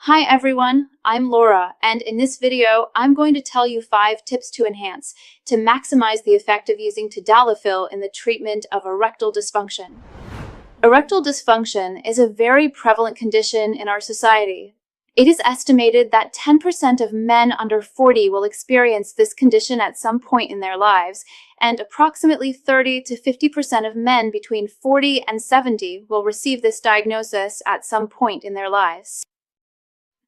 Hi everyone, I'm Laura, and in this video, I'm going to tell you 5 tips to maximize the effect of using Tadalafil in the treatment of erectile dysfunction. Erectile dysfunction is a very prevalent condition in our society. It is estimated that 10% of men under 40 will experience this condition at some point in their lives, and approximately 30 to 50% of men between 40 and 70 will receive this diagnosis at some point in their lives.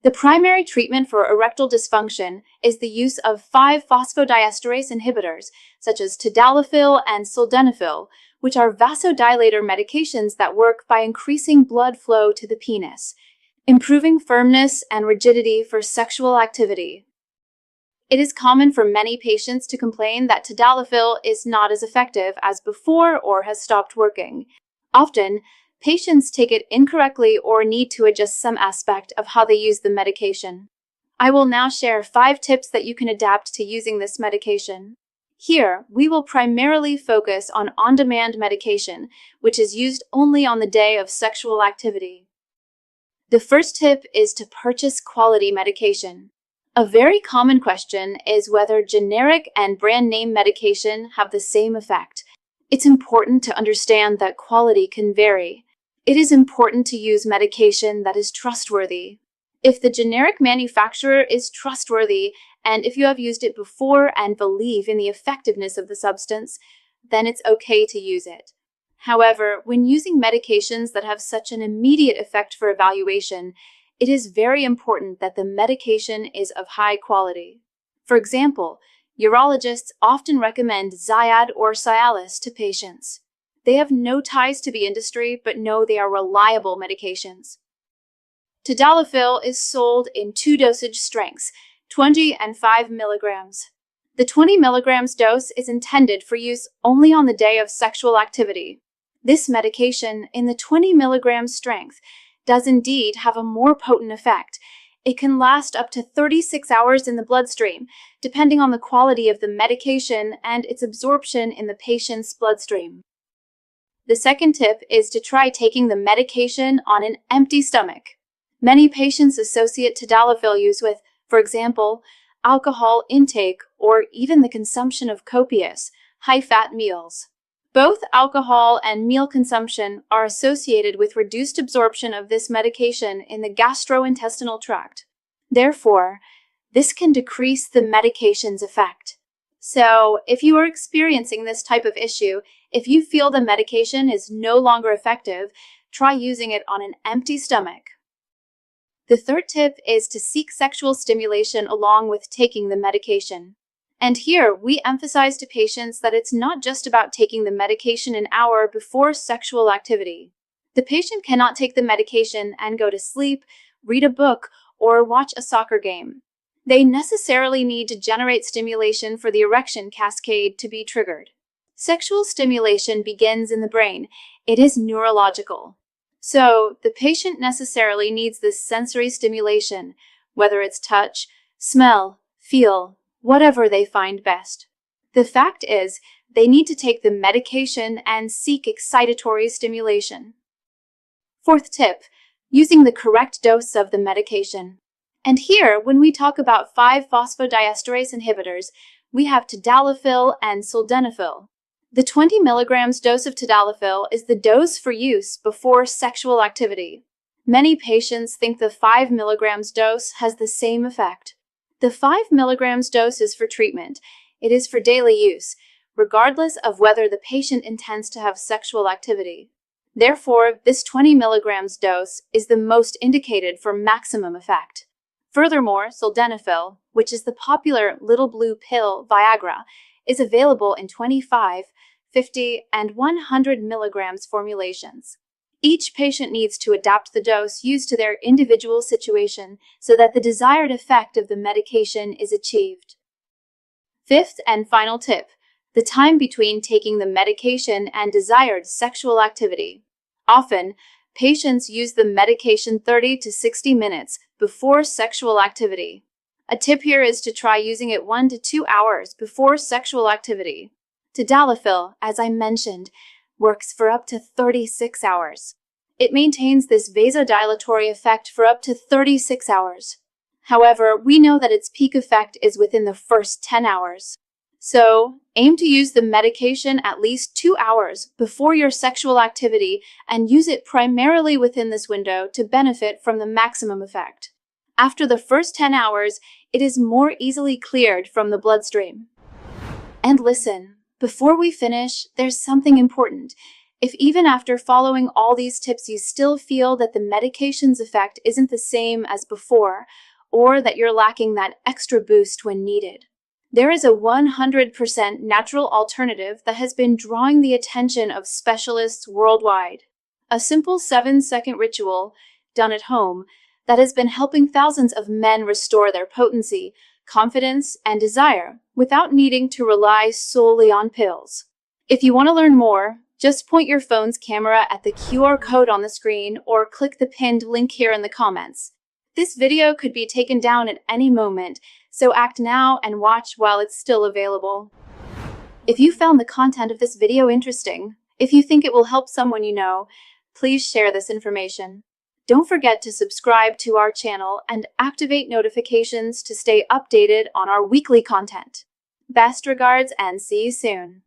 The primary treatment for erectile dysfunction is the use of 5-phosphodiesterase inhibitors, such as Tadalafil and Sildenafil, which are vasodilator medications that work by increasing blood flow to the penis, improving firmness and rigidity for sexual activity. It is common for many patients to complain that Tadalafil is not as effective as before or has stopped working. Often, patients take it incorrectly or need to adjust some aspect of how they use the medication. I will now share 5 tips that you can adapt to using this medication. Here, we will primarily focus on on-demand medication, which is used only on the day of sexual activity. The first tip is to purchase quality medication. A very common question is whether generic and brand name medication have the same effect. It's important to understand that quality can vary. It is important to use medication that is trustworthy. If the generic manufacturer is trustworthy, and if you have used it before and believe in the effectiveness of the substance, then it's okay to use it. However, when using medications that have such an immediate effect for evaluation, it is very important that the medication is of high quality. For example, urologists often recommend Zyad or Cialis to patients. They have no ties to the industry, but know they are reliable medications. Tadalafil is sold in 2 dosage strengths, 20 and 5 milligrams. The 20 milligrams dose is intended for use only on the day of sexual activity. This medication, in the 20 milligram strength, does indeed have a more potent effect. It can last up to 36 hours in the bloodstream, depending on the quality of the medication and its absorption in the patient's bloodstream. The second tip is to try taking the medication on an empty stomach. Many patients associate Tadalafil use with, for example, alcohol intake or even the consumption of copious, high-fat meals. Both alcohol and meal consumption are associated with reduced absorption of this medication in the gastrointestinal tract. Therefore, this can decrease the medication's effect. So, if you are experiencing this type of issue, if you feel the medication is no longer effective, try using it on an empty stomach. The third tip is to seek sexual stimulation along with taking the medication. And here, we emphasize to patients that it's not just about taking the medication an hour before sexual activity. The patient cannot take the medication and go to sleep, read a book, or watch a soccer game. They necessarily need to generate stimulation for the erection cascade to be triggered. Sexual stimulation begins in the brain. It is neurological. So, the patient necessarily needs this sensory stimulation, whether it's touch, smell, feel, whatever they find best. The fact is, they need to take the medication and seek excitatory stimulation. Fourth tip, using the correct dose of the medication. And here, when we talk about 5-phosphodiesterase inhibitors, we have Tadalafil and Sildenafil. The 20 milligrams dose of Tadalafil is the dose for use before sexual activity. Many patients think the 5 milligrams dose has the same effect. The 5 milligrams dose is for treatment. It is for daily use, regardless of whether the patient intends to have sexual activity. Therefore, this 20 milligrams dose is the most indicated for maximum effect. Furthermore, Sildenafil, which is the popular little blue pill Viagra, is available in 25, 50, and 100 milligrams formulations. Each patient needs to adapt the dose used to their individual situation so that the desired effect of the medication is achieved. Fifth and final tip, the time between taking the medication and desired sexual activity. Often, patients use the medication 30 to 60 minutes before sexual activity. A tip here is to try using it 1 to 2 hours before sexual activity. Tadalafil, as I mentioned, works for up to 36 hours. It maintains this vasodilatory effect for up to 36 hours. However, we know that its peak effect is within the first 10 hours. So, aim to use the medication at least 2 hours before your sexual activity and use it primarily within this window to benefit from the maximum effect. After the first 10 hours, it is more easily cleared from the bloodstream. And listen, before we finish, there's something important. If even after following all these tips you still feel that the medication's effect isn't the same as before, or that you're lacking that extra boost when needed, there is a 100% natural alternative that has been drawing the attention of specialists worldwide. A simple 7-second ritual, done at home, that has been helping thousands of men restore their potency, confidence, and desire without needing to rely solely on pills. If you want to learn more, just point your phone's camera at the QR code on the screen or click the pinned link here in the comments. This video could be taken down at any moment, so act now and watch while it's still available. If you found the content of this video interesting, if you think it will help someone you know, please share this information. Don't forget to subscribe to our channel and activate notifications to stay updated on our weekly content. Best regards and see you soon.